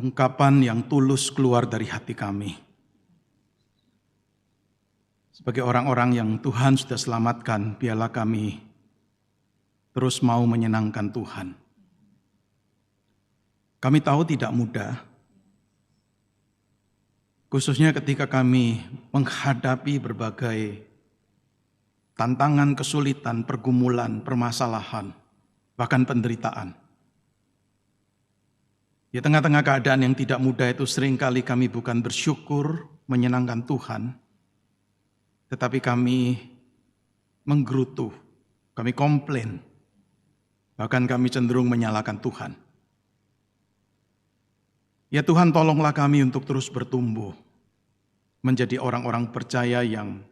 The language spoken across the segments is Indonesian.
ungkapan yang tulus keluar dari hati kami. Sebagai orang-orang yang Tuhan sudah selamatkan, biarlah kami terus mau menyenangkan Tuhan. Kami tahu tidak mudah, khususnya ketika kami menghadapi berbagai tantangan, kesulitan, pergumulan, permasalahan, bahkan penderitaan. Di tengah-tengah keadaan yang tidak mudah itu seringkali kami bukan bersyukur, menyenangkan Tuhan, tetapi kami menggerutu, kami komplain, bahkan kami cenderung menyalahkan Tuhan. Ya Tuhan, tolonglah kami untuk terus bertumbuh, menjadi orang-orang percaya yang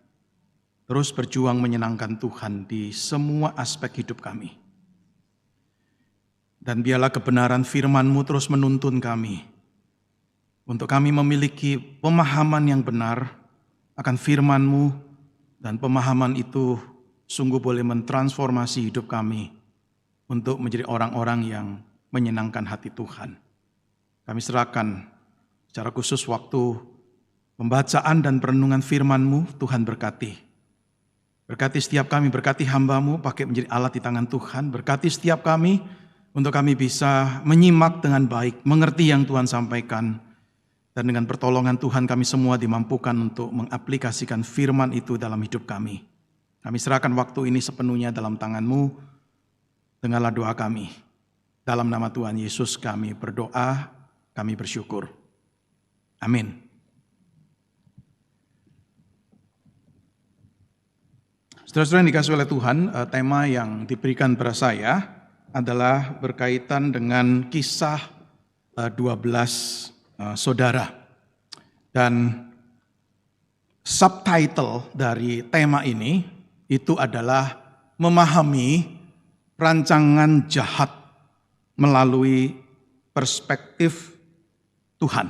terus berjuang menyenangkan Tuhan di semua aspek hidup kami. Dan biarlah kebenaran firman-Mu terus menuntun kami, untuk kami memiliki pemahaman yang benar akan firman-Mu, dan pemahaman itu sungguh boleh mentransformasi hidup kami untuk menjadi orang-orang yang menyenangkan hati Tuhan. Kami serahkan secara khusus waktu pembacaan dan perenungan firman-Mu, Tuhan berkati. Berkati setiap kami, berkati hamba-Mu, pakai menjadi alat di tangan Tuhan. Berkati setiap kami, untuk kami bisa menyimak dengan baik, mengerti yang Tuhan sampaikan. Dan dengan pertolongan Tuhan kami semua dimampukan untuk mengaplikasikan firman itu dalam hidup kami. Kami serahkan waktu ini sepenuhnya dalam tangan-Mu. Dengarlah doa kami. Dalam nama Tuhan Yesus kami berdoa, kami bersyukur. Amin. Saudara-saudara yang dikasihi oleh Tuhan, tema yang diberikan kepada saya adalah berkaitan dengan kisah 12 saudara. Dan subtitle dari tema ini itu adalah memahami rancangan jahat melalui perspektif Tuhan.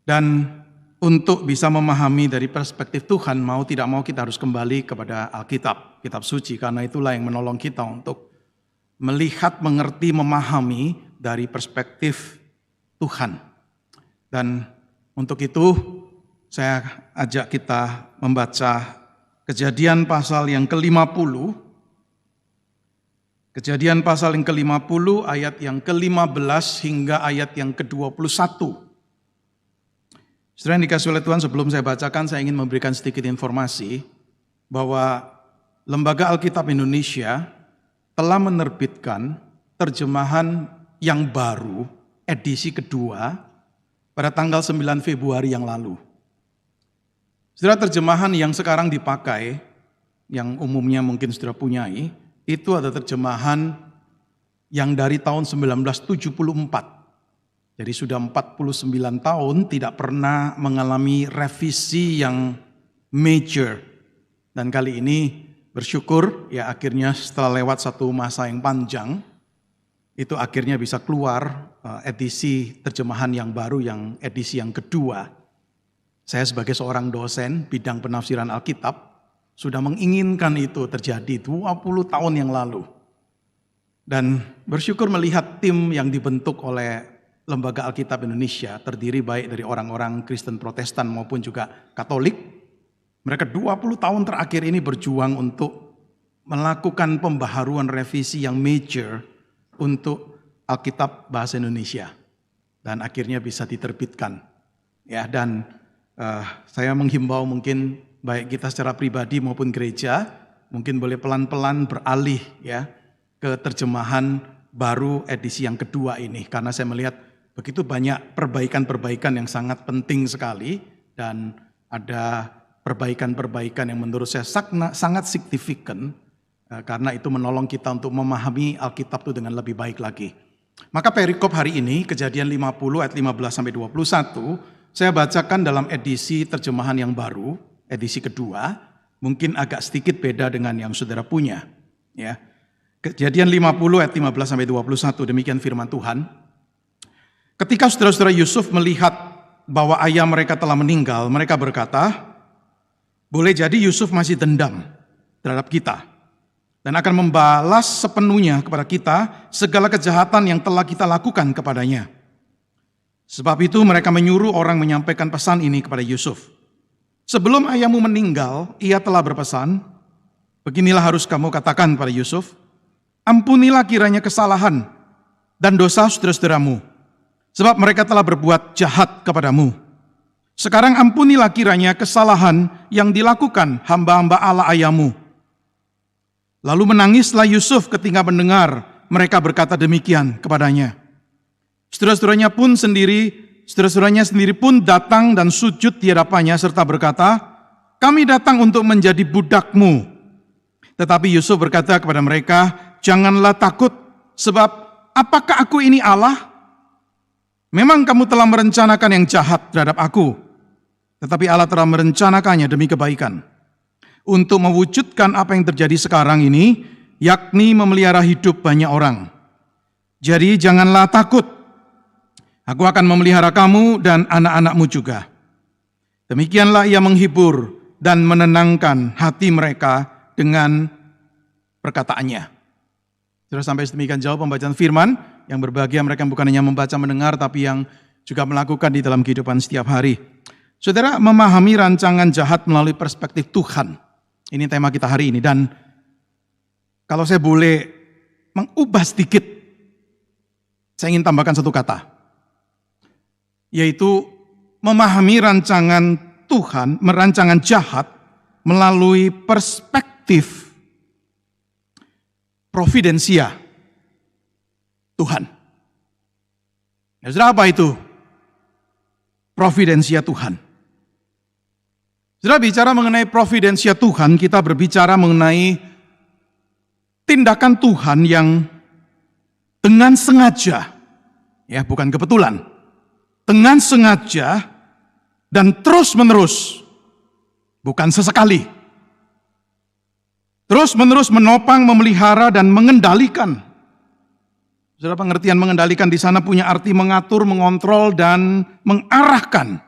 Dan untuk bisa memahami dari perspektif Tuhan, mau tidak mau kita harus kembali kepada Alkitab, kitab suci, karena itulah yang menolong kita untuk melihat, mengerti, memahami dari perspektif Tuhan. Dan untuk itu saya ajak kita membaca Kejadian pasal yang ke-50, Kejadian pasal yang ke-50 ayat yang ke-15 hingga ayat yang ke-21. Saudara yang dikasihi oleh Tuhan, sebelum saya bacakan, saya ingin memberikan sedikit informasi bahwa Lembaga Alkitab Indonesia telah menerbitkan terjemahan yang baru, edisi kedua, pada tanggal 9 Februari yang lalu. Saudara, terjemahan yang sekarang dipakai, yang umumnya mungkin saudara punyai, itu ada terjemahan yang dari tahun 1974. Jadi sudah 49 tahun tidak pernah mengalami revisi yang major. Dan kali ini bersyukur ya akhirnya setelah lewat satu masa yang panjang, itu akhirnya bisa keluar edisi terjemahan yang baru, yang edisi yang kedua. Saya sebagai seorang dosen bidang penafsiran Alkitab sudah menginginkan itu terjadi 20 tahun yang lalu. Dan bersyukur melihat tim yang dibentuk oleh Lembaga Alkitab Indonesia, terdiri baik dari orang-orang Kristen Protestan maupun juga Katolik. Mereka 20 tahun terakhir ini berjuang untuk melakukan pembaharuan revisi yang major untuk Alkitab bahasa Indonesia. Dan akhirnya bisa diterbitkan. Ya, dan saya menghimbau mungkin baik kita secara pribadi maupun gereja, mungkin boleh pelan-pelan beralih ya ke terjemahan baru edisi yang kedua ini. Karena saya melihat begitu banyak perbaikan-perbaikan yang sangat penting sekali, dan ada perbaikan-perbaikan yang menurut saya sangat signifikan, karena itu menolong kita untuk memahami Alkitab itu dengan lebih baik lagi. Maka perikop hari ini, Kejadian 50 ayat 15-21, saya bacakan dalam edisi terjemahan yang baru, edisi kedua, mungkin agak sedikit beda dengan yang saudara punya. Ya. Kejadian 50 ayat 15-21, demikian firman Tuhan. Ketika saudara-saudara Yusuf melihat bahwa ayah mereka telah meninggal, mereka berkata, boleh jadi Yusuf masih dendam terhadap kita dan akan membalas sepenuhnya kepada kita segala kejahatan yang telah kita lakukan kepadanya. Sebab itu mereka menyuruh orang menyampaikan pesan ini kepada Yusuf. Sebelum ayahmu meninggal, ia telah berpesan, beginilah harus kamu katakan pada Yusuf, ampunilah kiranya kesalahan dan dosa saudara-saudaramu, sebab mereka telah berbuat jahat kepadamu. Sekarang ampunilah kiranya kesalahan yang dilakukan hamba-hamba Allah ayahmu. Lalu menangislah Yusuf ketika mendengar mereka berkata demikian kepadanya. Saudara-saudaranya sendiri pun datang dan sujud di hadapannya serta berkata, kami datang untuk menjadi budakmu. Tetapi Yusuf berkata kepada mereka, janganlah takut, sebab apakah aku ini Allah? Memang kamu telah merencanakan yang jahat terhadap aku, tetapi Allah telah merencanakannya demi kebaikan, untuk mewujudkan apa yang terjadi sekarang ini, yakni memelihara hidup banyak orang. Jadi janganlah takut, aku akan memelihara kamu dan anak-anakmu juga. Demikianlah ia menghibur dan menenangkan hati mereka dengan perkataannya. Sudah sampai sedemikian jauh pembacaan firman, yang berbahagia mereka bukan hanya membaca mendengar, tapi yang juga melakukan di dalam kehidupan setiap hari. Saudara, memahami rancangan jahat melalui perspektif Tuhan. Ini tema kita hari ini, dan kalau saya boleh mengubah sedikit, saya ingin tambahkan satu kata, yaitu memahami rancangan Tuhan, merancangan jahat melalui perspektif providensia Tuhan. Ya, saudara, apa itu providensia Tuhan? Saudara, bicara mengenai providensia Tuhan, kita berbicara mengenai tindakan Tuhan yang dengan sengaja, ya bukan kebetulan, dengan sengaja dan terus-menerus, bukan sesekali, terus-menerus menopang, memelihara, dan mengendalikan. Saudara, pengertian mengendalikan di sana punya arti mengatur, mengontrol, dan mengarahkan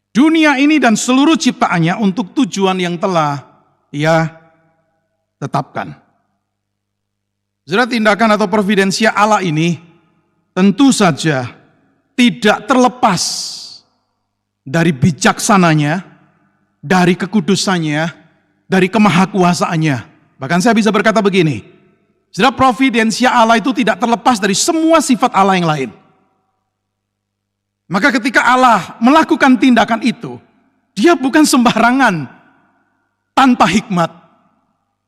dunia ini dan seluruh ciptaannya untuk tujuan yang telah Ia tetapkan. Saudara, tindakan atau providensia Allah ini tentu saja tidak terlepas dari bijaksananya, dari kekudusannya, dari kemahakuasaannya. Bahkan saya bisa berkata begini, saudara, providensia Allah itu tidak terlepas dari semua sifat Allah yang lain. Maka ketika Allah melakukan tindakan itu, Dia bukan sembarangan, tanpa hikmat.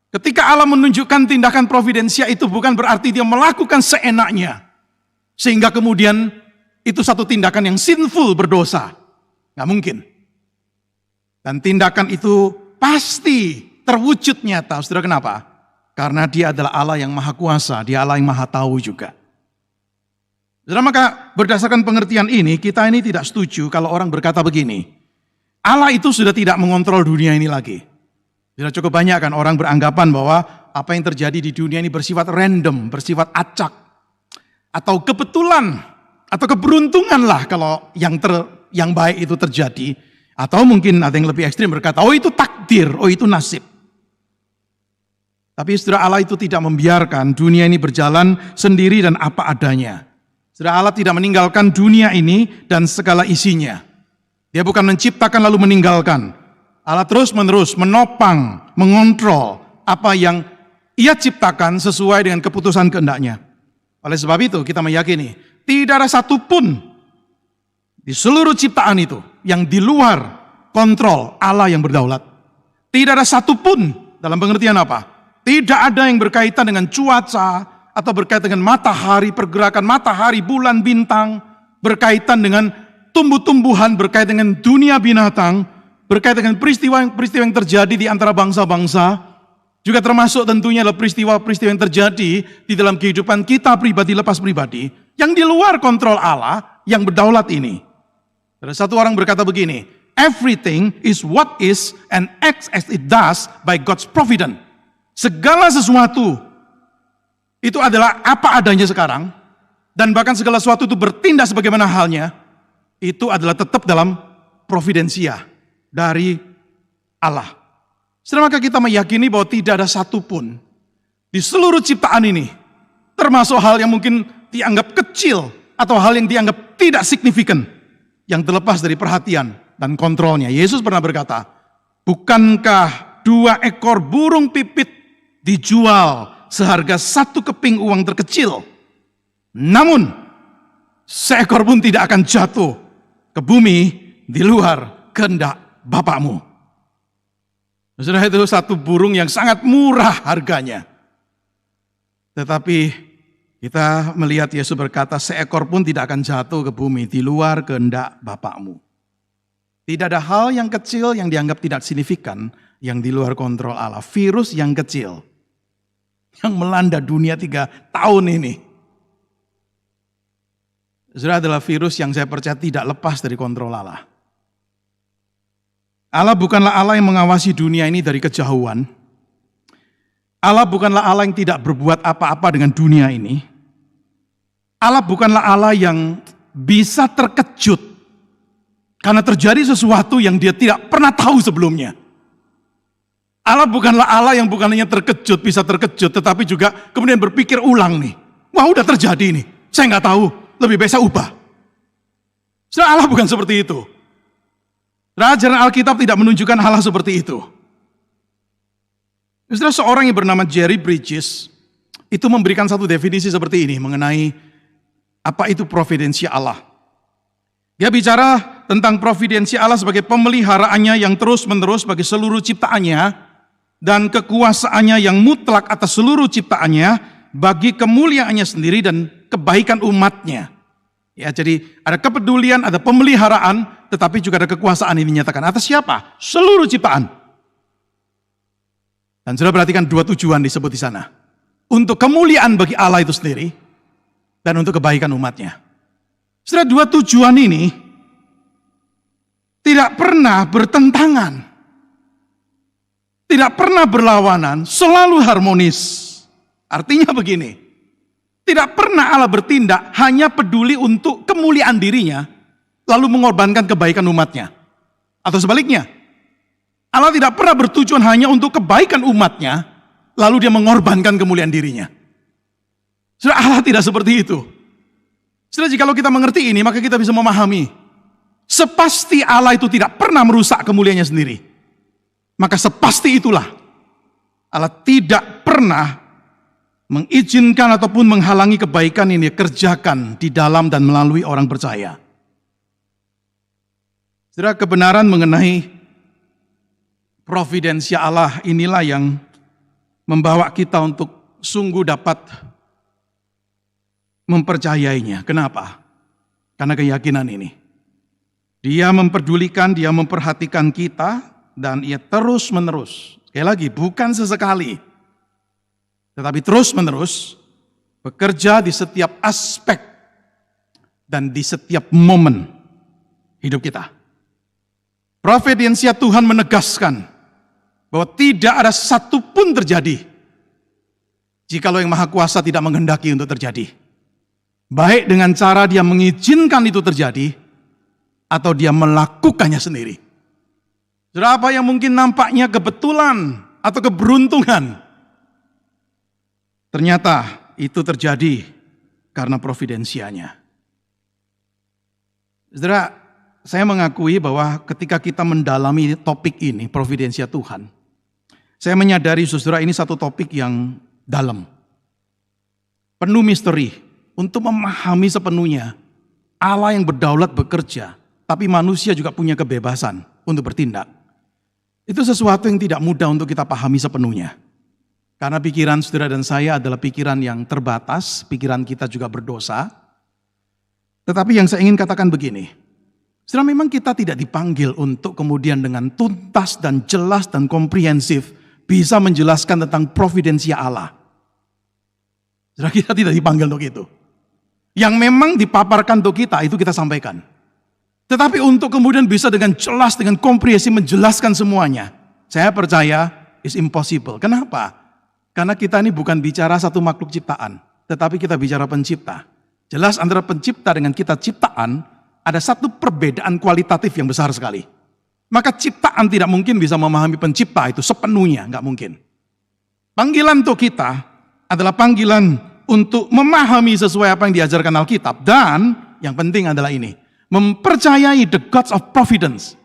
Ketika Allah menunjukkan tindakan providensia itu bukan berarti Dia melakukan seenaknya, sehingga kemudian itu satu tindakan yang sinful, berdosa. Nggak mungkin. Dan tindakan itu pasti terwujud nyata. Saudara, kenapa? Karena Dia adalah Allah yang maha kuasa, Dia Allah yang maha tahu juga. Saudara, maka berdasarkan pengertian ini, kita ini tidak setuju kalau orang berkata begini, Allah itu sudah tidak mengontrol dunia ini lagi. Sudah cukup banyak kan orang beranggapan bahwa apa yang terjadi di dunia ini bersifat random, bersifat acak, atau kebetulan, atau keberuntungan lah kalau yang baik itu terjadi. Atau mungkin ada yang lebih ekstrim berkata, oh itu takdir, oh itu nasib. Tapi saudara, Allah itu tidak membiarkan dunia ini berjalan sendiri dan apa adanya. Saudara, Allah tidak meninggalkan dunia ini dan segala isinya. Dia bukan menciptakan lalu meninggalkan. Allah terus-menerus menopang, mengontrol apa yang Ia ciptakan sesuai dengan keputusan kehendaknya. Oleh sebab itu kita meyakini tidak ada satupun di seluruh ciptaan itu yang di luar kontrol Allah yang berdaulat. Tidak ada satupun, dalam pengertian apa? Tidak ada yang berkaitan dengan cuaca atau berkaitan dengan matahari, pergerakan matahari, bulan, bintang, berkaitan dengan tumbuh-tumbuhan, berkaitan dengan dunia binatang, berkaitan dengan peristiwa-peristiwa yang terjadi di antara bangsa-bangsa, juga termasuk tentunya adalah peristiwa-peristiwa yang terjadi di dalam kehidupan kita pribadi, lepas pribadi, yang di luar kontrol Allah yang berdaulat ini. Ada satu orang berkata begini, everything is what is and acts as it does by God's providence. Segala sesuatu itu adalah apa adanya sekarang, dan bahkan segala sesuatu itu bertindak sebagaimana halnya, itu adalah tetap dalam providensia dari Allah. Setelah maka kita meyakini bahwa tidak ada satupun di seluruh ciptaan ini, termasuk hal yang mungkin dianggap kecil atau hal yang dianggap tidak signifikan, yang terlepas dari perhatian dan kontrolnya. Yesus pernah berkata, bukankah 2 ekor burung pipit dijual seharga 1 keping uang terkecil? Namun, seekor pun tidak akan jatuh ke bumi di luar kehendak Bapakmu. Saudara, itu satu burung yang sangat murah harganya. Tetapi kita melihat Yesus berkata, seekor pun tidak akan jatuh ke bumi di luar kehendak Bapakmu. Tidak ada hal yang kecil yang dianggap tidak signifikan yang di luar kontrol Allah. Virus yang kecil yang melanda dunia 3 tahun ini, saudara, adalah virus yang saya percaya tidak lepas dari kontrol Allah. Allah bukanlah Allah yang mengawasi dunia ini dari kejauhan. Allah bukanlah Allah yang tidak berbuat apa-apa dengan dunia ini. Allah bukanlah Allah yang bisa terkejut karena terjadi sesuatu yang dia tidak pernah tahu sebelumnya. Allah bukanlah Allah yang bukan hanya terkejut, bisa terkejut, tetapi juga kemudian berpikir ulang nih. Wah, udah terjadi nih, saya nggak tahu, lebih baik saya ubah. Saudara, Allah bukan seperti itu. Ajaran Alkitab tidak menunjukkan hal seperti itu. Saudara, seorang yang bernama Jerry Bridges itu memberikan satu definisi seperti ini mengenai apa itu providensia Allah. Dia bicara tentang providensia Allah sebagai pemeliharaannya yang terus-menerus bagi seluruh ciptaannya dan kekuasaannya yang mutlak atas seluruh ciptaannya bagi kemuliaannya sendiri dan kebaikan umatnya. Ya, jadi ada kepedulian, ada pemeliharaan, tetapi juga ada kekuasaan yang dinyatakan atas siapa? Seluruh ciptaan. Dan sudah perhatikan 2 tujuan disebut di sana. Untuk kemuliaan bagi Allah itu sendiri dan untuk kebaikan umatnya. Sudah 2 tujuan ini tidak pernah bertentangan. Tidak pernah berlawanan, selalu harmonis. Artinya begini, tidak pernah Allah bertindak hanya peduli untuk kemuliaan dirinya, lalu mengorbankan kebaikan umatnya. Atau sebaliknya, Allah tidak pernah bertujuan hanya untuk kebaikan umatnya, lalu dia mengorbankan kemuliaan dirinya. Sudah, Allah tidak seperti itu. Sudah, jikalau kita mengerti ini, maka kita bisa memahami, sepasti Allah itu tidak pernah merusak kemuliaannya sendiri. Maka sepasti itulah, Allah tidak pernah mengizinkan ataupun menghalangi kebaikan ini kerjakan di dalam dan melalui orang percaya. Saudara, kebenaran mengenai providensia Allah inilah yang membawa kita untuk sungguh dapat mempercayainya. Kenapa? Karena keyakinan ini. Dia memperdulikan, dia memperhatikan kita, dan ia terus-menerus. Sekali lagi, bukan sesekali, tetapi terus-menerus bekerja di setiap aspek dan di setiap momen hidup kita. Providensia Tuhan menegaskan bahwa tidak ada satupun terjadi jikalau yang Maha Kuasa tidak menghendaki untuk terjadi. Baik dengan cara dia mengizinkan itu terjadi atau dia melakukannya sendiri. Saudara, apa yang mungkin nampaknya kebetulan atau keberuntungan, ternyata itu terjadi karena providensianya. Saudara, saya mengakui bahwa ketika kita mendalami topik ini, providensia Tuhan, saya menyadari saudara ini satu topik yang dalam, penuh misteri. Untuk memahami sepenuhnya Allah yang berdaulat bekerja, tapi manusia juga punya kebebasan untuk bertindak. Itu sesuatu yang tidak mudah untuk kita pahami sepenuhnya. Karena pikiran saudara dan saya adalah pikiran yang terbatas, pikiran kita juga berdosa. Tetapi yang saya ingin katakan begini, saudara, memang kita tidak dipanggil untuk kemudian dengan tuntas dan jelas dan komprehensif bisa menjelaskan tentang providensia Allah. Saudara, kita tidak dipanggil untuk itu. Yang memang dipaparkan untuk kita, itu kita sampaikan. Tetapi untuk kemudian bisa dengan jelas, dengan komprehensif menjelaskan semuanya, saya percaya is impossible. Kenapa? Karena kita ini bukan bicara satu makhluk ciptaan, tetapi kita bicara pencipta. Jelas antara pencipta dengan kita ciptaan, ada satu perbedaan kualitatif yang besar sekali. Maka ciptaan tidak mungkin bisa memahami pencipta itu sepenuhnya, nggak mungkin. Panggilan untuk kita adalah panggilan untuk memahami sesuai apa yang diajarkan Alkitab. Dan yang penting adalah ini, mempercayai the God of providence.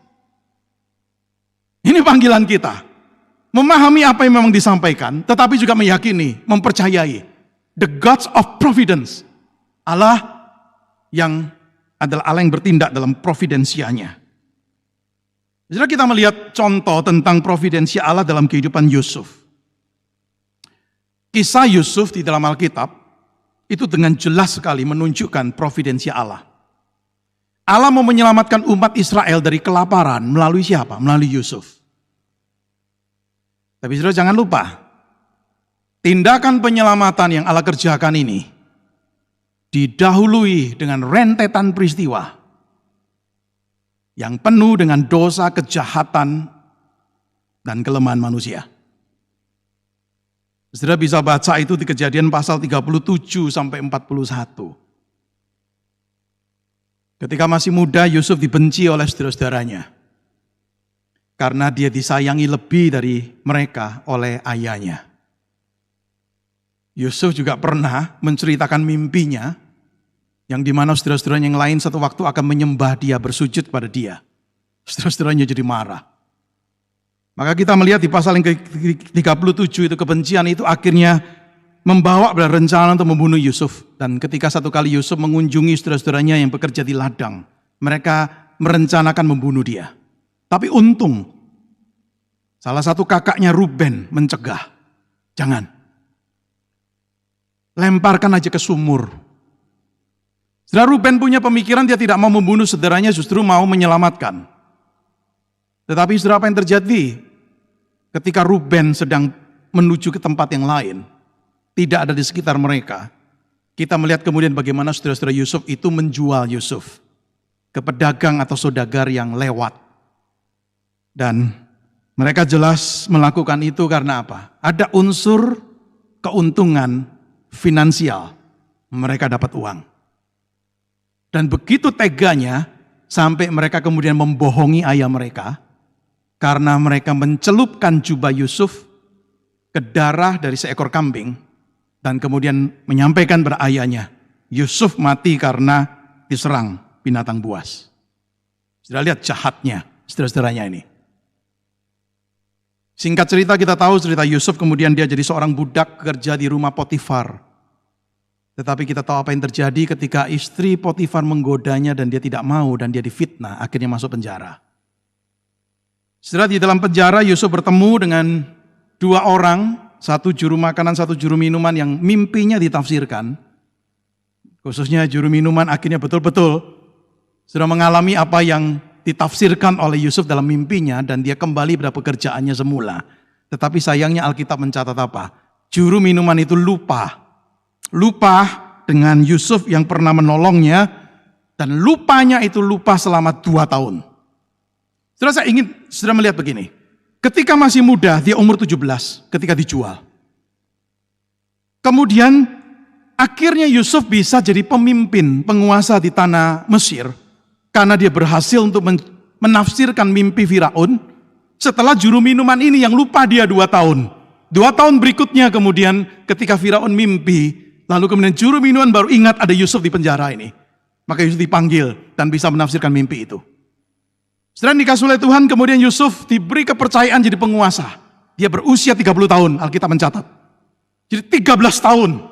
Ini panggilan kita. Memahami apa yang memang disampaikan, tetapi juga meyakini, mempercayai the God of providence. Allah yang adalah Allah yang bertindak dalam providensianya. Jadi kita melihat contoh tentang providensia Allah dalam kehidupan Yusuf. Kisah Yusuf di dalam Alkitab itu dengan jelas sekali menunjukkan providensia Allah. Allah mau menyelamatkan umat Israel dari kelaparan melalui siapa? Melalui Yusuf. Tapi saudara jangan lupa, tindakan penyelamatan yang Allah kerjakan ini didahului dengan rentetan peristiwa yang penuh dengan dosa, kejahatan, dan kelemahan manusia. Saudara bisa baca itu di Kejadian pasal 37 sampai 41. Ketika masih muda, Yusuf dibenci oleh saudara-saudaranya karena dia disayangi lebih dari mereka oleh ayahnya. Yusuf juga pernah menceritakan mimpinya yang dimana saudara-saudaranya yang lain satu waktu akan menyembah dia, bersujud pada dia. Saudara-saudaranya jadi marah. Maka kita melihat di pasal yang ke-37 itu kebencian itu akhirnya membawa pada rencana untuk membunuh Yusuf. Dan ketika satu kali Yusuf mengunjungi saudara-saudaranya yang bekerja di ladang, mereka merencanakan membunuh dia. Tapi untung, salah satu kakaknya Ruben mencegah. Jangan. Lemparkan aja ke sumur. Saudara, Ruben punya pemikiran dia tidak mau membunuh saudaranya, justru mau menyelamatkan. Tetapi saudara, apa yang terjadi? Ketika Ruben sedang menuju ke tempat yang lain, tidak ada di sekitar mereka, kita melihat kemudian bagaimana saudara-saudara Yusuf itu menjual Yusuf ke pedagang atau saudagar yang lewat. Dan mereka jelas melakukan itu karena apa? Ada unsur keuntungan finansial, mereka dapat uang. Dan begitu teganya sampai mereka kemudian membohongi ayah mereka, karena mereka mencelupkan jubah Yusuf ke darah dari seekor kambing dan kemudian menyampaikan pada ayahnya, Yusuf mati karena diserang binatang buas. Sudah lihat jahatnya saudara-saudaranya ini. Singkat cerita kita tahu cerita Yusuf, kemudian dia jadi seorang budak kerja di rumah Potifar. Tetapi kita tahu apa yang terjadi ketika istri Potifar menggodanya dan dia tidak mau dan dia difitnah, akhirnya masuk penjara. Setelah di dalam penjara, Yusuf bertemu dengan dua orang, satu juru makanan, satu juru minuman yang mimpinya ditafsirkan. Khususnya juru minuman akhirnya betul-betul sudah mengalami apa yang ditafsirkan oleh Yusuf dalam mimpinya dan dia kembali pada pekerjaannya semula. Tetapi sayangnya Alkitab mencatat apa? Juru minuman itu lupa dengan Yusuf yang pernah menolongnya dan lupanya itu lupa selama 2 tahun. Saudara, saya ingin saudara melihat begini. Ketika masih muda, dia umur 17, ketika dijual. Kemudian akhirnya Yusuf bisa jadi pemimpin, penguasa di tanah Mesir. Karena dia berhasil untuk menafsirkan mimpi Firaun. Setelah juru minuman ini yang lupa dia 2 tahun. 2 tahun berikutnya kemudian ketika Firaun mimpi, lalu kemudian juru minuman baru ingat ada Yusuf di penjara ini. Maka Yusuf dipanggil dan bisa menafsirkan mimpi itu. Setelah dikasih oleh Tuhan, kemudian Yusuf diberi kepercayaan jadi penguasa. Dia berusia 30 tahun, Alkitab mencatat. Jadi 13 tahun.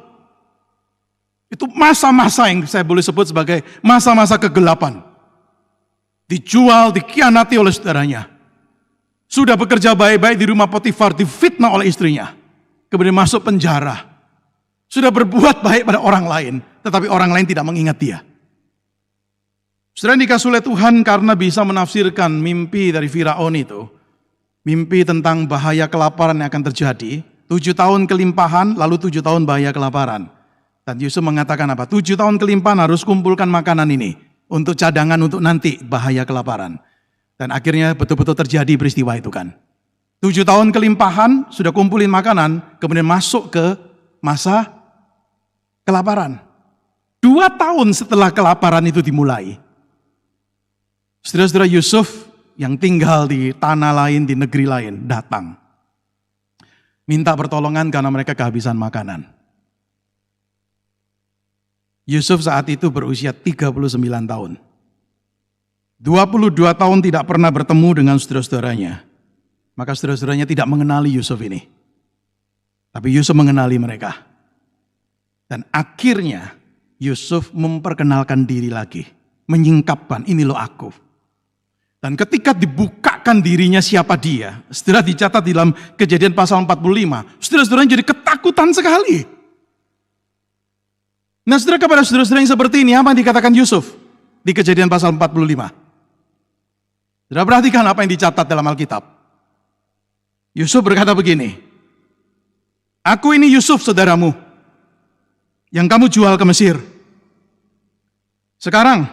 Itu masa-masa yang saya boleh sebut sebagai masa-masa kegelapan. Dijual, dikhianati oleh saudaranya. Sudah bekerja baik-baik di rumah Potifar, difitnah oleh istrinya. Kemudian masuk penjara. Sudah berbuat baik pada orang lain, tetapi orang lain tidak mengingat dia. Saudara, dikasih oleh Tuhan karena bisa menafsirkan mimpi dari Firaun itu. Mimpi tentang bahaya kelaparan yang akan terjadi. 7 tahun kelimpahan, lalu 7 tahun bahaya kelaparan. Dan Yusuf mengatakan apa? 7 tahun kelimpahan harus kumpulkan makanan ini. Untuk cadangan untuk nanti bahaya kelaparan. Dan akhirnya betul-betul terjadi peristiwa itu kan. 7 tahun kelimpahan, sudah kumpulin makanan, kemudian masuk ke masa kelaparan. 2 tahun setelah kelaparan itu dimulai. Saudara-saudara Yusuf yang tinggal di tanah lain, di negeri lain, datang. Minta pertolongan karena mereka kehabisan makanan. Yusuf saat itu berusia 39 tahun. 22 tahun tidak pernah bertemu dengan saudara-saudaranya. Maka saudara-saudaranya tidak mengenali Yusuf ini. Tapi Yusuf mengenali mereka. Dan akhirnya Yusuf memperkenalkan diri lagi. Menyingkapkan, ini loh aku. Dan ketika dibukakan dirinya siapa dia, setelah dicatat di dalam Kejadian pasal 45, saudara-saudaranya jadi ketakutan sekali. Nah, saudara, kepada saudara-saudara yang seperti ini, apa yang dikatakan Yusuf di Kejadian pasal 45? Saudara perhatikan apa yang dicatat dalam Alkitab. Yusuf berkata begini, aku ini Yusuf saudaramu, yang kamu jual ke Mesir. Sekarang,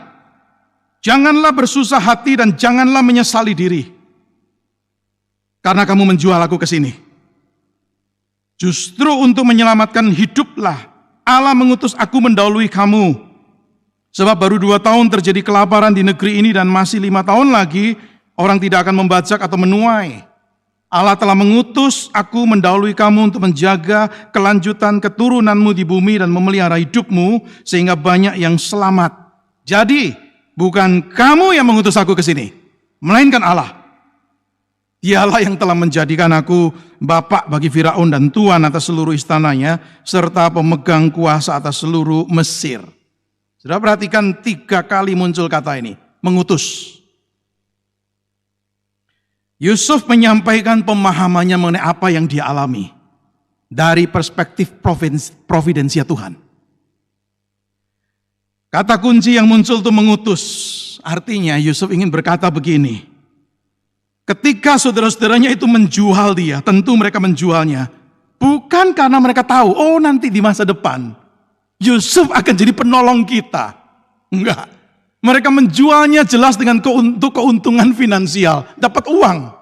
janganlah bersusah hati dan janganlah menyesali diri, karena kamu menjual aku ke sini. Justru untuk menyelamatkan hiduplah Allah mengutus aku mendahului kamu. Sebab baru 2 tahun terjadi kelaparan di negeri ini dan masih 5 tahun lagi orang tidak akan membajak atau menuai. Allah telah mengutus aku mendahului kamu untuk menjaga kelanjutan keturunanmu di bumi dan memelihara hidupmu sehingga banyak yang selamat. Jadi bukan kamu yang mengutus aku ke sini, melainkan Allah. Dialah yang telah menjadikan aku bapak bagi Firaun dan tuan atas seluruh istananya serta pemegang kuasa atas seluruh Mesir. Sudah perhatikan 3 kali muncul kata ini, mengutus. Yusuf menyampaikan pemahamannya mengenai apa yang dia alami dari perspektif providensia Tuhan. Kata kunci yang muncul itu mengutus. Artinya Yusuf ingin berkata begini, ketika saudara-saudaranya itu menjual dia, tentu mereka menjualnya bukan karena mereka tahu, oh nanti di masa depan Yusuf akan jadi penolong kita. Enggak. Mereka menjualnya jelas dengan untuk keuntungan finansial, dapat uang.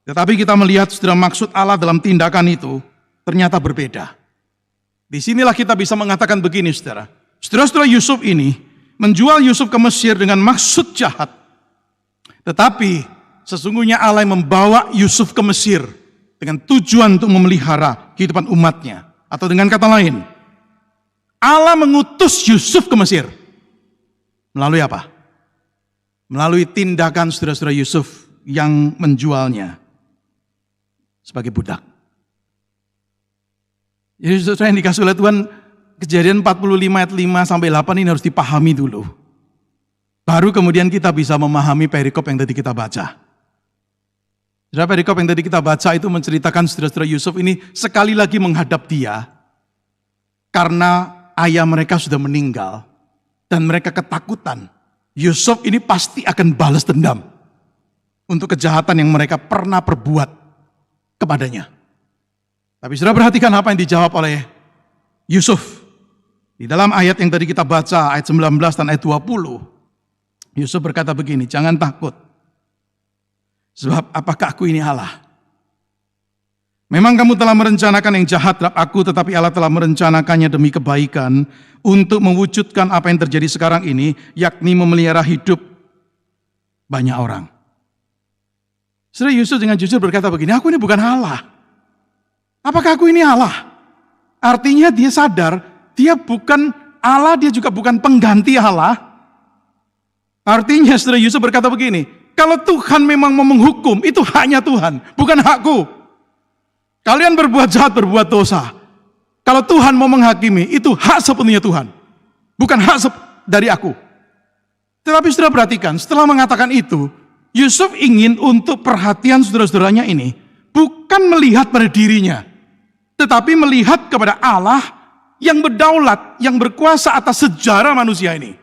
Tetapi kita melihat saudara maksud Allah dalam tindakan itu ternyata berbeda. Disinilah kita bisa mengatakan begini saudara. Saudara-saudara Yusuf ini menjual Yusuf ke Mesir dengan maksud jahat. Tetapi sesungguhnya Allah yang membawa Yusuf ke Mesir dengan tujuan untuk memelihara kehidupan umatnya. Atau dengan kata lain, Allah mengutus Yusuf ke Mesir. Melalui apa? Melalui tindakan saudara-saudara Yusuf yang menjualnya sebagai budak. Jadi saudara yang dikasih oleh Tuhan, Kejadian 45 ayat 5 sampai 8 ini harus dipahami dulu. Baru kemudian kita bisa memahami perikop yang tadi kita baca. Saudara, perikop yang tadi kita baca itu menceritakan saudara-saudara Yusuf ini sekali lagi menghadap dia karena ayah mereka sudah meninggal dan mereka ketakutan. Yusuf ini pasti akan balas dendam untuk kejahatan yang mereka pernah perbuat kepadanya. Tapi saudara perhatikan apa yang dijawab oleh Yusuf. Di dalam ayat yang tadi kita baca, ayat 19 dan ayat 20. Yusuf berkata begini, jangan takut. Sebab apakah aku ini Allah? Memang kamu telah merencanakan yang jahat terhadap aku, tetapi Allah telah merencanakannya demi kebaikan untuk mewujudkan apa yang terjadi sekarang ini, yakni memelihara hidup banyak orang. Saudara, Yusuf dengan jujur berkata begini, aku ini bukan Allah. Apakah aku ini Allah? Artinya dia sadar, dia bukan Allah, dia juga bukan pengganti Allah. Artinya saudara Yusuf berkata begini, kalau Tuhan memang mau menghukum, itu haknya Tuhan, bukan hakku. Kalian berbuat jahat, berbuat dosa. Kalau Tuhan mau menghakimi, itu hak sepenuhnya Tuhan. Bukan hak dari aku. Tetapi saudara perhatikan, setelah mengatakan itu, Yusuf ingin untuk perhatian saudara-saudaranya ini, bukan melihat pada dirinya, tetapi melihat kepada Allah yang berdaulat, yang berkuasa atas sejarah manusia ini.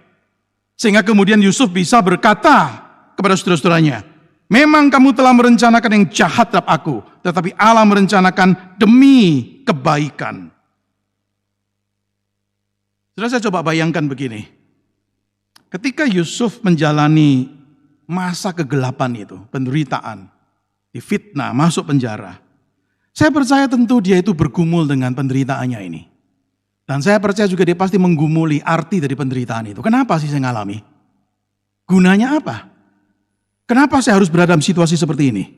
Sehingga kemudian Yusuf bisa berkata kepada saudara-saudaranya, memang kamu telah merencanakan yang jahat terhadap aku, tetapi Allah merencanakan demi kebaikan. Saudara, saya coba bayangkan begini. Ketika Yusuf menjalani masa kegelapan itu, penderitaan, difitnah, masuk penjara, saya percaya tentu dia itu bergumul dengan penderitaannya ini. Dan saya percaya juga dia pasti menggumuli arti dari penderitaan itu. Kenapa sih saya ngalami? Gunanya apa? Kenapa saya harus berada dalam situasi seperti ini?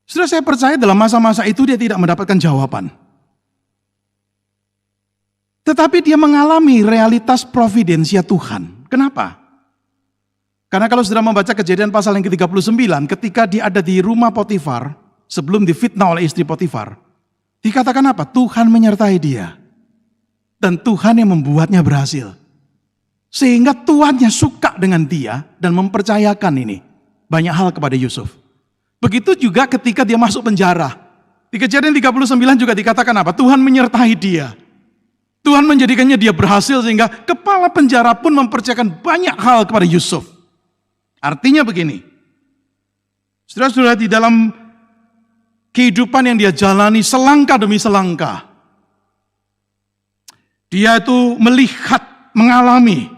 Setelah saya percaya dalam masa-masa itu dia tidak mendapatkan jawaban. Tetapi dia mengalami realitas providensia Tuhan. Kenapa? Karena kalau saudara membaca Kejadian pasal yang ke-39, ketika dia ada di rumah Potifar, sebelum difitnah oleh istri Potifar, dikatakan apa? Tuhan menyertai dia. Dan Tuhan yang membuatnya berhasil. Sehingga Tuhannya suka dengan dia dan mempercayakan ini. Banyak hal kepada Yusuf. Begitu juga ketika dia masuk penjara. Di Kejadian 39 juga dikatakan apa? Tuhan menyertai dia. Tuhan menjadikannya dia berhasil sehingga kepala penjara pun mempercayakan banyak hal kepada Yusuf. Artinya begini. Saudara-saudara, di dalam kehidupan yang dia jalani selangkah demi selangkah, dia itu melihat, mengalami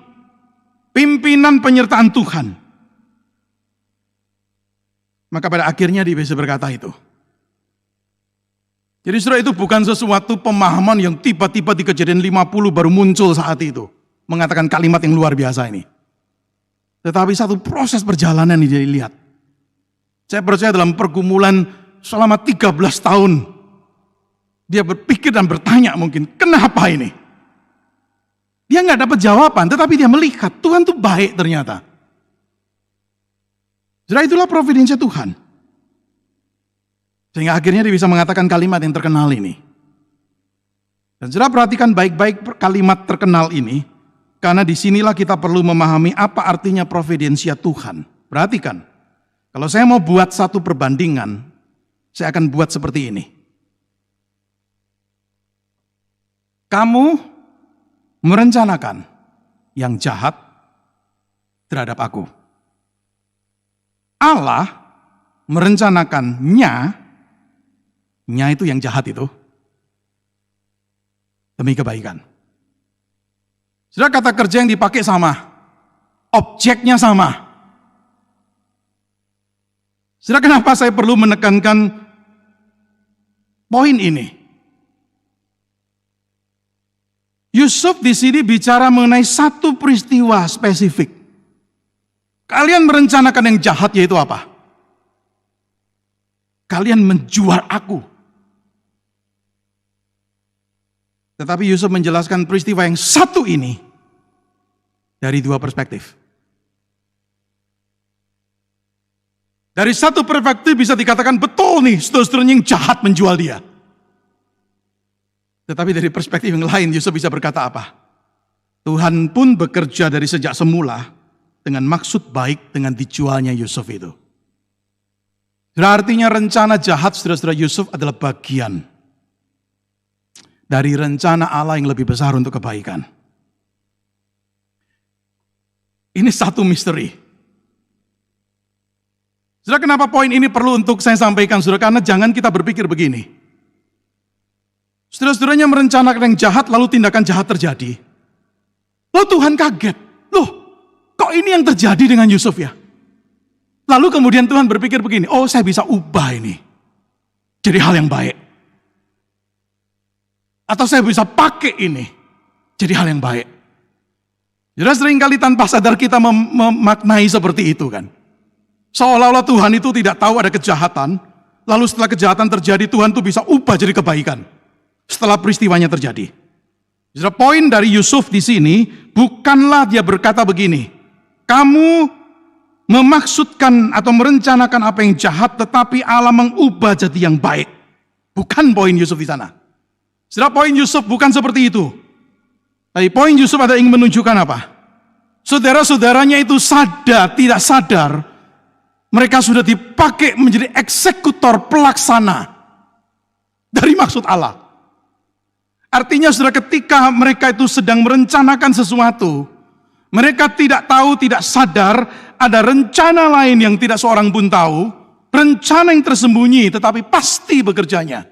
pimpinan penyertaan Tuhan. Maka pada akhirnya dia bisa berkata itu. Jadi saudara, itu bukan sesuatu pemahaman yang tiba-tiba di Kejadian 50 baru muncul saat itu. Mengatakan kalimat yang luar biasa ini. Tetapi satu proses perjalanan yang dia lihat. Saya percaya dalam pergumulan selama 13 tahun. Dia berpikir dan bertanya mungkin, kenapa ini? Dia nggak dapat jawaban, tetapi dia melihat Tuhan tuh baik ternyata. Jadi itulah providensia Tuhan. Sehingga akhirnya dia bisa mengatakan kalimat yang terkenal ini. Dan saudara perhatikan baik-baik kalimat terkenal ini, karena disinilah kita perlu memahami apa artinya providensia Tuhan. Perhatikan, kalau saya mau buat satu perbandingan, saya akan buat seperti ini. Kamu merencanakan yang jahat terhadap aku. Allah merencanakannya, itu yang jahat itu, demi kebaikan. Saudara, kata kerja yang dipakai sama, objeknya sama. Saudara, kenapa saya perlu menekankan poin ini? Yusuf di sini bicara mengenai satu peristiwa spesifik. Kalian merencanakan yang jahat, yaitu apa? Kalian menjual aku. Tetapi Yusuf menjelaskan peristiwa yang satu ini dari dua perspektif. Dari satu perspektif bisa dikatakan betul nih, saudara-saudaranya yang jahat menjual dia. Tetapi dari perspektif yang lain Yusuf bisa berkata apa? Tuhan pun bekerja dari sejak semula dengan maksud baik dengan dijualnya Yusuf itu. Artinya rencana jahat saudara-saudara Yusuf adalah bagian dari rencana Allah yang lebih besar untuk kebaikan. Ini satu misteri. Saudara, kenapa poin ini perlu untuk saya sampaikan, saudara? Karena jangan kita berpikir begini. Saudara-saudaranya merencanakan yang jahat, lalu tindakan jahat terjadi. Lalu Tuhan kaget. Loh, kok ini yang terjadi dengan Yusuf ya? Lalu kemudian Tuhan berpikir begini, oh saya bisa ubah ini jadi hal yang baik. Atau saya bisa pakai ini jadi hal yang baik. Jadi seringkali tanpa sadar kita memaknai seperti itu kan. Seolah-olah Tuhan itu tidak tahu ada kejahatan, lalu setelah kejahatan terjadi Tuhan itu bisa ubah jadi kebaikan. Setelah peristiwanya terjadi. Jadi poin dari Yusuf di sini bukanlah dia berkata begini, kamu memaksudkan atau merencanakan apa yang jahat, tetapi Allah mengubah jadi yang baik. Bukan poin Yusuf di sana. Setelah poin Yusuf bukan seperti itu. Tapi poin Yusuf ada ingin menunjukkan apa? Saudara-saudaranya itu sadar, tidak sadar, mereka sudah dipakai menjadi eksekutor pelaksana dari maksud Allah. Artinya saudara, ketika mereka itu sedang merencanakan sesuatu, mereka tidak tahu, tidak sadar, ada rencana lain yang tidak seorang pun tahu, rencana yang tersembunyi tetapi pasti bekerjanya.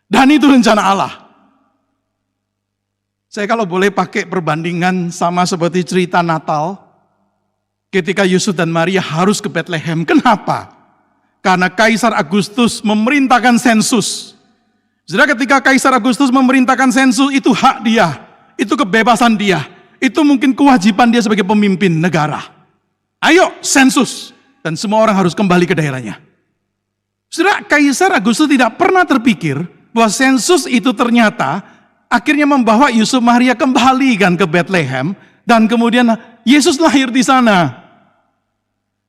Dan itu rencana Allah. Saya kalau boleh pakai perbandingan sama seperti cerita Natal, ketika Yusuf dan Maria harus ke Bethlehem. Kenapa? Karena Kaisar Agustus memerintahkan sensus. Saudara, ketika Kaisar Agustus memerintahkan sensus, itu hak dia, itu kebebasan dia, itu mungkin kewajiban dia sebagai pemimpin negara. Ayo sensus, dan semua orang harus kembali ke daerahnya. Saudara, Kaisar Agustus tidak pernah terpikir bahwa sensus itu ternyata akhirnya membawa Yusuf Maria kembali kan ke Bethlehem, dan kemudian Yesus lahir di sana.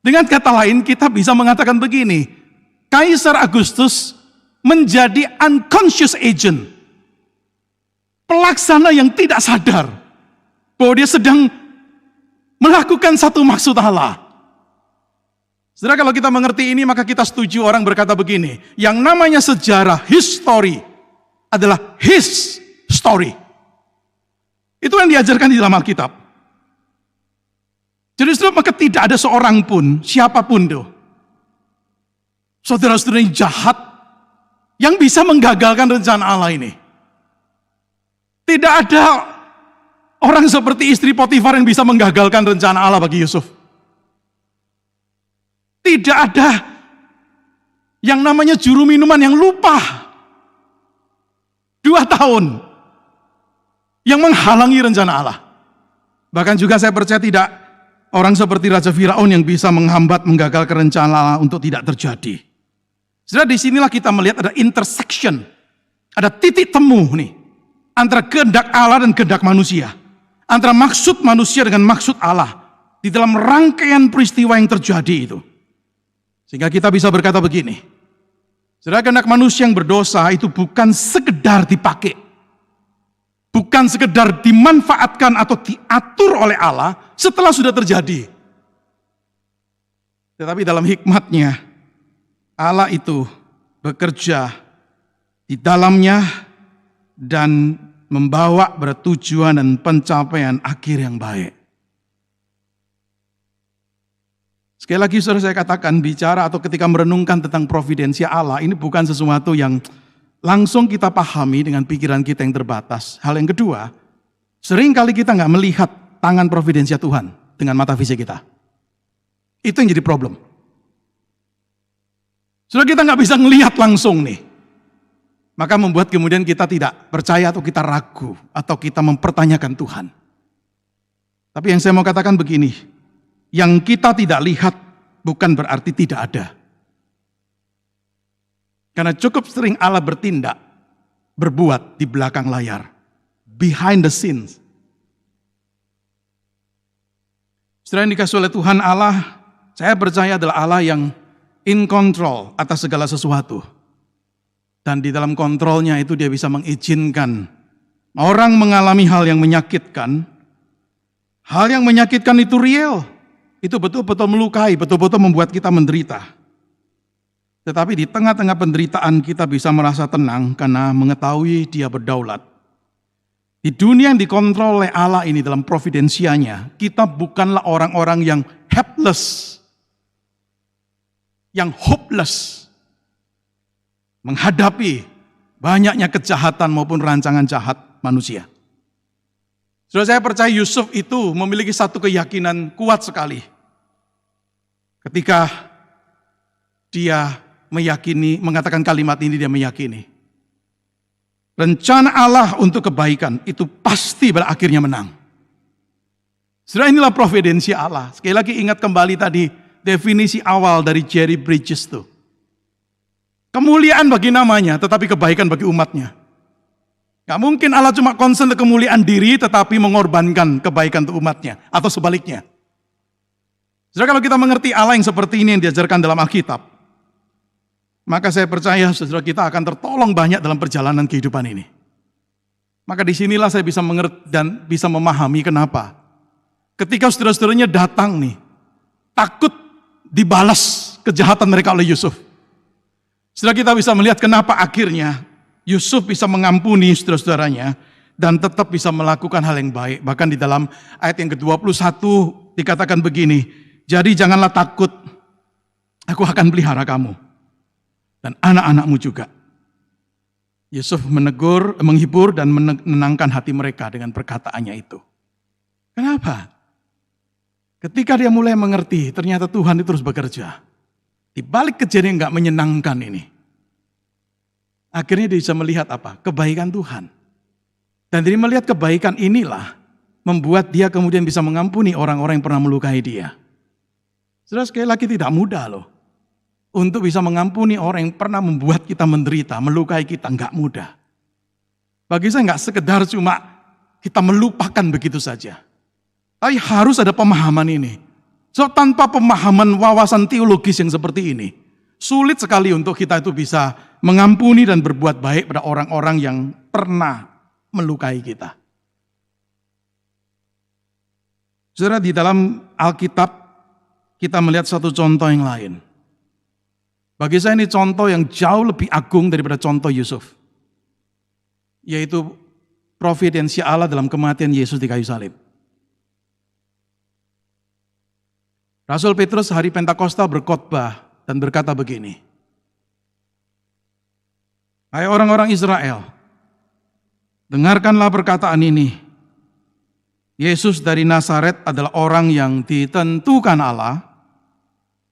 Dengan kata lain, kita bisa mengatakan begini, Kaisar Agustus menjadi unconscious agent, pelaksana yang tidak sadar bahwa dia sedang melakukan satu maksud Allah. Saudara, kalau kita mengerti ini, maka kita setuju orang berkata begini, yang namanya sejarah, history, adalah his story. Itu yang diajarkan di dalam Alkitab. Jadi saudara, maka tidak ada seorang pun, siapapun tuh, saudara-saudara yang jahat, yang bisa menggagalkan rencana Allah ini. Tidak ada orang seperti istri Potifar yang bisa menggagalkan rencana Allah bagi Yusuf. Tidak ada yang namanya juru minuman yang lupa 2 tahun yang menghalangi rencana Allah. Bahkan juga saya percaya tidak orang seperti Raja Firaun yang bisa menghambat, menggagalkan rencana Allah untuk tidak terjadi. Saudara, disinilah kita melihat ada intersection, ada titik temu nih antara kehendak Allah dan kehendak manusia, antara maksud manusia dengan maksud Allah di dalam rangkaian peristiwa yang terjadi itu. Sehingga kita bisa berkata begini, saudara, kehendak manusia yang berdosa itu bukan sekedar dipakai, bukan sekedar dimanfaatkan atau diatur oleh Allah setelah sudah terjadi. Tetapi dalam hikmatnya, Allah itu bekerja di dalamnya dan membawa bertujuan dan pencapaian akhir yang baik. Sekali lagi saudara, saya katakan, bicara atau ketika merenungkan tentang providensia Allah, ini bukan sesuatu yang langsung kita pahami dengan pikiran kita yang terbatas. Hal yang kedua, seringkali kita nggak melihat tangan providensia Tuhan dengan mata fisik kita. Itu yang jadi problem. Saudara, kita nggak bisa melihat langsung nih. Maka membuat kemudian kita tidak percaya atau kita ragu atau kita mempertanyakan Tuhan. Tapi yang saya mau katakan begini, yang kita tidak lihat bukan berarti tidak ada. Karena cukup sering Allah bertindak, berbuat di belakang layar, behind the scenes. Setelah yang dikasih oleh Tuhan Allah, saya percaya adalah Allah yang in control atas segala sesuatu. Dan di dalam kontrolnya itu dia bisa mengizinkan orang mengalami hal yang menyakitkan. Hal yang menyakitkan itu real. Itu betul-betul melukai, betul-betul membuat kita menderita. Tetapi di tengah-tengah penderitaan kita bisa merasa tenang karena mengetahui dia berdaulat. Di dunia yang dikontrol oleh Allah ini dalam providensianya, kita bukanlah orang-orang yang helpless, yang hopeless, menghadapi banyaknya kejahatan maupun rancangan jahat manusia. Saudara, saya percaya Yusuf itu memiliki satu keyakinan kuat sekali. Ketika dia meyakini, mengatakan kalimat ini, dia meyakini rencana Allah untuk kebaikan itu pasti pada akhirnya menang. Saudara, inilah providensia Allah. Sekali lagi ingat kembali tadi definisi awal dari Jerry Bridges itu. Kemuliaan bagi namanya, tetapi kebaikan bagi umatnya. Gak mungkin Allah cuma concern ke kemuliaan diri, tetapi mengorbankan kebaikan untuk umatnya. Atau sebaliknya. Saudara, kalau kita mengerti Allah yang seperti ini yang diajarkan dalam Alkitab, maka saya percaya saudara kita akan tertolong banyak dalam perjalanan kehidupan ini. Maka disinilah saya bisa mengerti dan bisa memahami kenapa. Ketika saudara-saudaranya datang nih, takut dibalas kejahatan mereka oleh Yusuf. Saudara, kita bisa melihat kenapa akhirnya Yusuf bisa mengampuni saudara-saudaranya dan tetap bisa melakukan hal yang baik. Bahkan di dalam ayat yang ke-21 dikatakan begini, jadi janganlah takut, aku akan pelihara kamu dan anak-anakmu juga. Yusuf menegur, menghibur dan menenangkan hati mereka dengan perkataannya itu. Kenapa? Ketika dia mulai mengerti, ternyata Tuhan itu terus bekerja. Di balik kejadian yang gak menyenangkan ini, akhirnya dia bisa melihat apa? Kebaikan Tuhan. Dan dia melihat kebaikan inilah membuat dia kemudian bisa mengampuni orang-orang yang pernah melukai dia. Saudara, sekali lagi tidak mudah loh. Untuk bisa mengampuni orang yang pernah membuat kita menderita, melukai kita, enggak mudah. Bagi saya nggak sekedar cuma kita melupakan begitu saja. Tapi harus ada pemahaman ini. So, tanpa pemahaman wawasan teologis yang seperti ini, sulit sekali untuk kita itu bisa mengampuni dan berbuat baik pada orang-orang yang pernah melukai kita. Saudara, di dalam Alkitab kita melihat satu contoh yang lain. Bagi saya ini contoh yang jauh lebih agung daripada contoh Yusuf. Yaitu providensi Allah dalam kematian Yesus di kayu salib. Rasul Petrus hari Pentakosta berkhotbah dan berkata begini. Hai orang-orang Israel, dengarkanlah perkataan ini. Yesus dari Nazaret adalah orang yang ditentukan Allah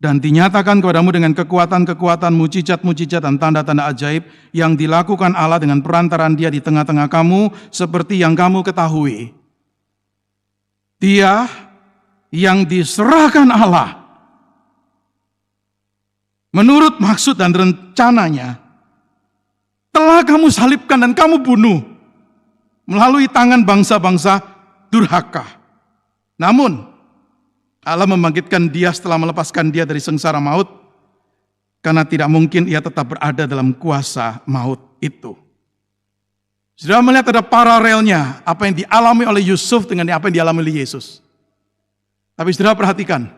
dan dinyatakan kepadamu dengan kekuatan-kekuatan, mujizat-mujizat dan tanda-tanda ajaib yang dilakukan Allah dengan perantaraan Dia di tengah-tengah kamu seperti yang kamu ketahui. Dia yang diserahkan Allah menurut maksud dan rencananya telah kamu salibkan dan kamu bunuh melalui tangan bangsa-bangsa durhaka. Namun Allah membangkitkan Dia setelah melepaskan Dia dari sengsara maut, karena tidak mungkin Ia tetap berada dalam kuasa maut itu. Sudah melihat ada paralelnya apa yang dialami oleh Yusuf dengan apa yang dialami oleh Yesus. Tapi saudara perhatikan,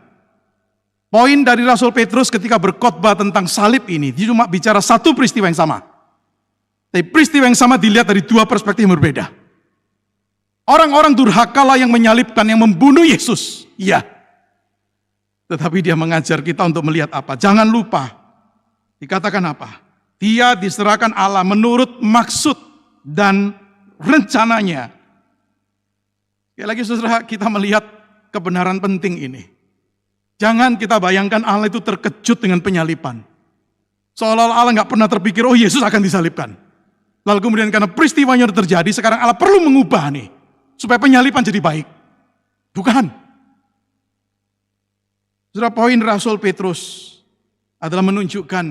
poin dari Rasul Petrus ketika berkhotbah tentang salib ini, dia cuma bicara satu peristiwa yang sama. Tapi peristiwa yang sama dilihat dari dua perspektif yang berbeda. Orang-orang durhakalah yang menyalibkan, yang membunuh Yesus. Iya. Tetapi dia mengajar kita untuk melihat apa? Jangan lupa, dikatakan apa? Dia diserahkan Allah menurut maksud dan rencananya. Sekali lagi saudara, kita melihat kebenaran penting ini. Jangan kita bayangkan Allah itu terkejut dengan penyaliban. Seolah-olah Allah nggak pernah terpikir, oh Yesus akan disalibkan. Lalu kemudian karena peristiwanya sudah terjadi, sekarang Allah perlu mengubah nih, supaya penyaliban jadi baik. Bukan. Saudara, poin Rasul Petrus adalah menunjukkan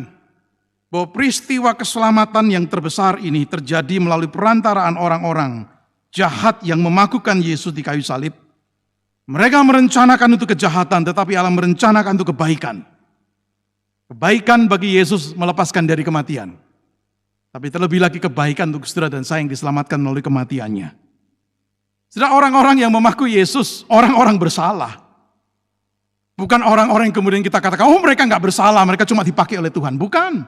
bahwa peristiwa keselamatan yang terbesar ini terjadi melalui perantaraan orang-orang jahat yang memakukan Yesus di kayu salib. Mereka merencanakan untuk kejahatan, tetapi Allah merencanakan untuk kebaikan. Kebaikan bagi Yesus melepaskan dari kematian. Tapi terlebih lagi kebaikan untuk saudara dan saya yang diselamatkan melalui kematiannya. Saudara, orang-orang yang memaku Yesus, orang-orang bersalah. Bukan orang-orang yang kemudian kita katakan, oh mereka nggak bersalah, mereka cuma dipakai oleh Tuhan. Bukan.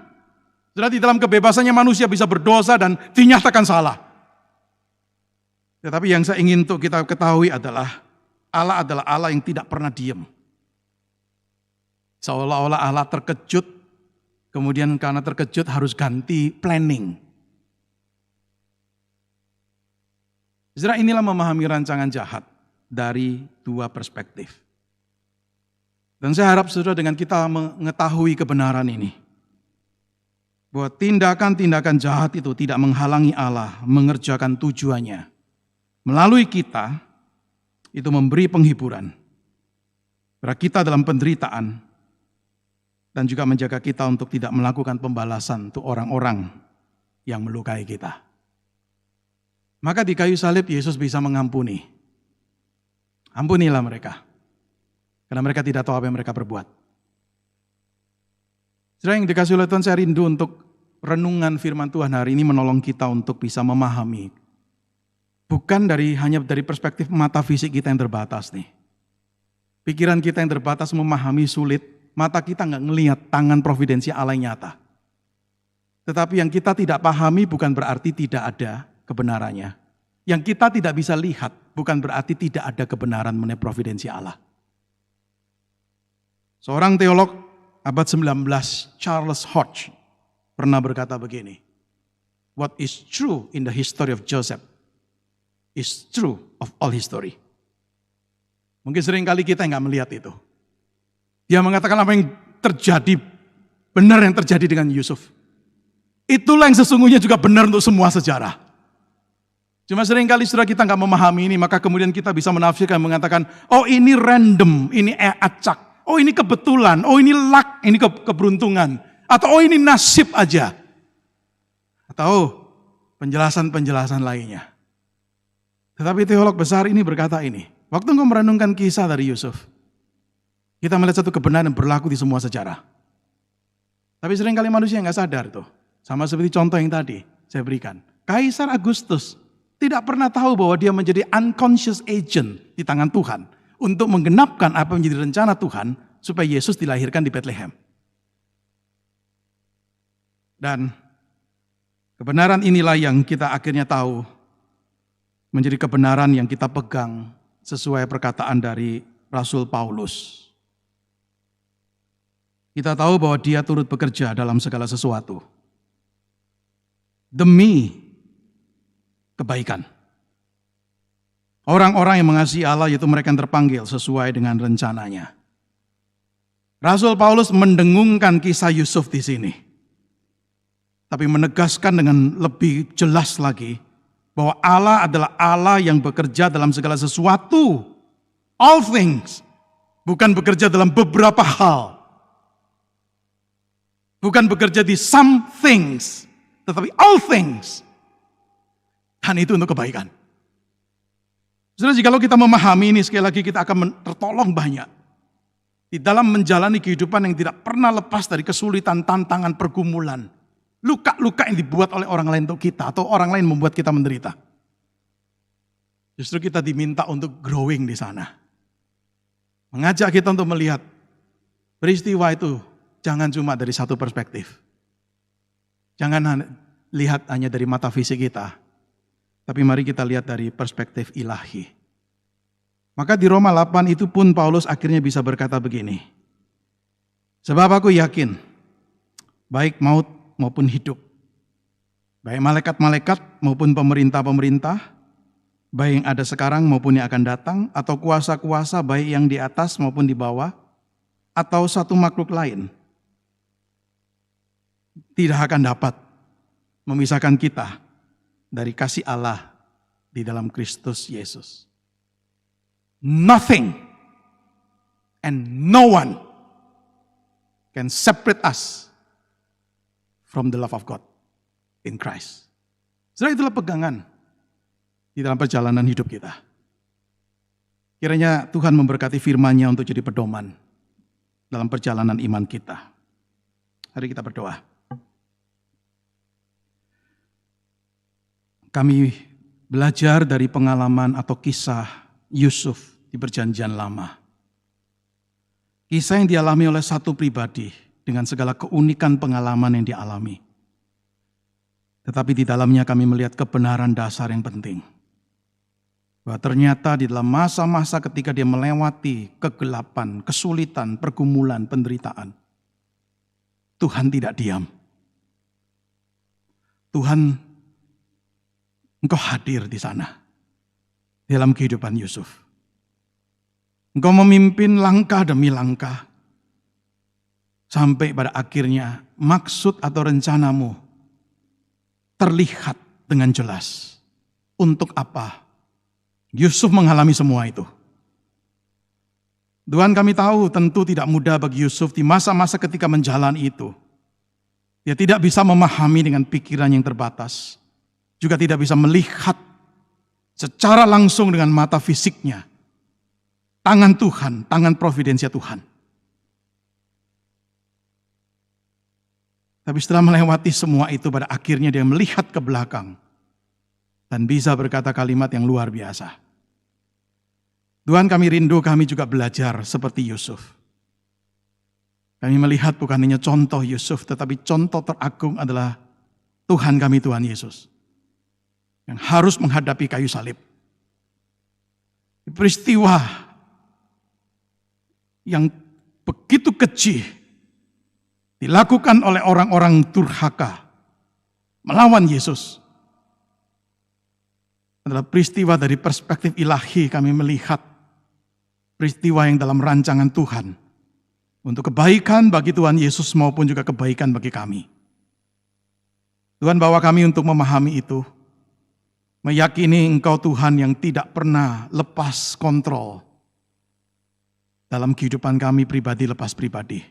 Saudara, di dalam kebebasannya manusia bisa berdosa dan dinyatakan salah. Tetapi yang saya ingin untuk kita ketahui adalah Allah yang tidak pernah diam. Seolah-olah Allah terkejut, kemudian karena terkejut harus ganti planning. Saudara, inilah memahami rancangan jahat dari dua perspektif. Dan saya harap saudara dengan kita mengetahui kebenaran ini, bahwa tindakan-tindakan jahat itu tidak menghalangi Allah mengerjakan tujuannya. Melalui kita, itu memberi penghiburan pada kita dalam penderitaan dan juga menjaga kita untuk tidak melakukan pembalasan untuk orang-orang yang melukai kita. Maka di kayu salib Yesus bisa mengampuni. Ampunilah mereka, karena mereka tidak tahu apa yang mereka perbuat. Saudara yang dikasihi oleh Tuhan, saya rindu untuk renungan firman Tuhan hari ini menolong kita untuk bisa memahami. Bukan hanya dari perspektif mata fisik kita yang terbatas nih. Pikiran kita yang terbatas memahami sulit, mata kita nggak ngelihat tangan providensi Allah yang nyata. Tetapi yang kita tidak pahami bukan berarti tidak ada kebenarannya. Yang kita tidak bisa lihat bukan berarti tidak ada kebenaran mengenai providensi Allah. Seorang teolog abad 19, Charles Hodge, pernah berkata begini, what is true in the history of Joseph is true of all history. Mungkin seringkali kita nggak melihat itu. Dia mengatakan apa yang terjadi, benar yang terjadi dengan Yusuf. Itulah yang sesungguhnya juga benar untuk semua sejarah. Cuma seringkali saudara kita nggak memahami ini, maka kemudian kita bisa menafsirkan, mengatakan, oh ini random, ini acak, oh ini kebetulan, oh ini luck, ini keberuntungan, atau oh ini nasib aja. Atau penjelasan-penjelasan lainnya. Tetapi teolog besar ini berkata ini, waktu engkau merenungkan kisah dari Yusuf, kita melihat satu kebenaran yang berlaku di semua sejarah. Tapi seringkali manusia nggak sadar tuh. Sama seperti contoh yang tadi saya berikan. Kaisar Agustus tidak pernah tahu bahwa dia menjadi unconscious agent di tangan Tuhan untuk menggenapkan apa yang menjadi rencana Tuhan supaya Yesus dilahirkan di Bethlehem. Dan kebenaran inilah yang kita akhirnya tahu menjadi kebenaran yang kita pegang sesuai perkataan dari Rasul Paulus. Kita tahu bahwa dia turut bekerja dalam segala sesuatu demi kebaikan. Orang-orang yang mengasihi Allah yaitu mereka yang terpanggil sesuai dengan rencananya. Rasul Paulus mendengungkan kisah Yusuf di sini. Tapi menegaskan dengan lebih jelas lagi bahwa Allah adalah Allah yang bekerja dalam segala sesuatu. All things. Bukan bekerja dalam beberapa hal. Bukan bekerja di some things, tetapi all things. Dan itu untuk kebaikan. Saudara, jikalau kita memahami ini, sekali lagi kita akan tertolong banyak. Di dalam menjalani kehidupan yang tidak pernah lepas dari kesulitan, tantangan, pergumulan. Luka-luka yang dibuat oleh orang lain untuk kita, atau orang lain membuat kita menderita. Justru kita diminta untuk growing di sana. Mengajak kita untuk melihat peristiwa itu jangan cuma dari satu perspektif. Jangan lihat hanya dari mata fisik kita. Tapi mari kita lihat dari perspektif ilahi. Maka di Roma 8 itu pun Paulus akhirnya bisa berkata begini. Sebab aku yakin, baik maut maupun hidup, baik malaikat-malaikat maupun pemerintah-pemerintah, baik yang ada sekarang maupun yang akan datang, atau kuasa-kuasa baik yang di atas maupun di bawah, atau satu makhluk lain, tidak akan dapat memisahkan kita dari kasih Allah di dalam Kristus Yesus. Nothing and no one can separate us from the love of God in Christ. Saudara, itulah pegangan di dalam perjalanan hidup kita. Kiranya Tuhan memberkati firman-Nya untuk jadi pedoman dalam perjalanan iman kita. Mari kita berdoa. Kami belajar dari pengalaman atau kisah Yusuf di Perjanjian Lama. Kisah yang dialami oleh satu pribadi dengan segala keunikan pengalaman yang dialami. Tetapi di dalamnya kami melihat kebenaran dasar yang penting. Bahwa ternyata di dalam masa-masa ketika dia melewati kegelapan, kesulitan, pergumulan, penderitaan, Tuhan tidak diam. Tuhan, Engkau hadir di sana, dalam kehidupan Yusuf. Engkau memimpin langkah demi langkah, sampai pada akhirnya maksud atau rencanamu terlihat dengan jelas. Untuk apa Yusuf mengalami semua itu? Tuhan, kami tahu tentu tidak mudah bagi Yusuf di masa-masa ketika menjalani itu. Dia tidak bisa memahami dengan pikiran yang terbatas. Juga tidak bisa melihat secara langsung dengan mata fisiknya tangan Tuhan, tangan providensia Tuhan. Tapi setelah melewati semua itu, pada akhirnya dia melihat ke belakang dan bisa berkata kalimat yang luar biasa. Tuhan, kami rindu, kami juga belajar seperti Yusuf. Kami melihat bukan hanya contoh Yusuf, tetapi contoh teragung adalah Tuhan kami, Tuhan Yesus, yang harus menghadapi kayu salib. Peristiwa yang begitu keji dilakukan oleh orang-orang durhaka melawan Yesus adalah peristiwa dari perspektif ilahi. Kami melihat peristiwa yang dalam rancangan Tuhan untuk kebaikan bagi Tuhan Yesus maupun juga kebaikan bagi kami. Tuhan, bawa kami untuk memahami itu. Meyakini Engkau Tuhan yang tidak pernah lepas kontrol dalam kehidupan kami pribadi lepas pribadi.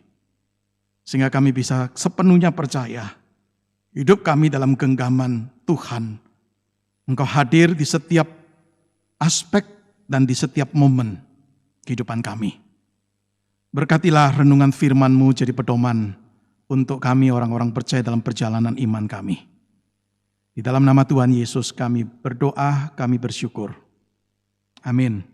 Sehingga kami bisa sepenuhnya percaya Hidup kami dalam genggaman Tuhan. Engkau hadir di setiap aspek dan di setiap momen kehidupan kami. Berkatilah renungan firman-Mu jadi pedoman untuk kami orang-orang percaya dalam perjalanan iman kami. Di dalam nama Tuhan Yesus kami berdoa, kami bersyukur. Amin.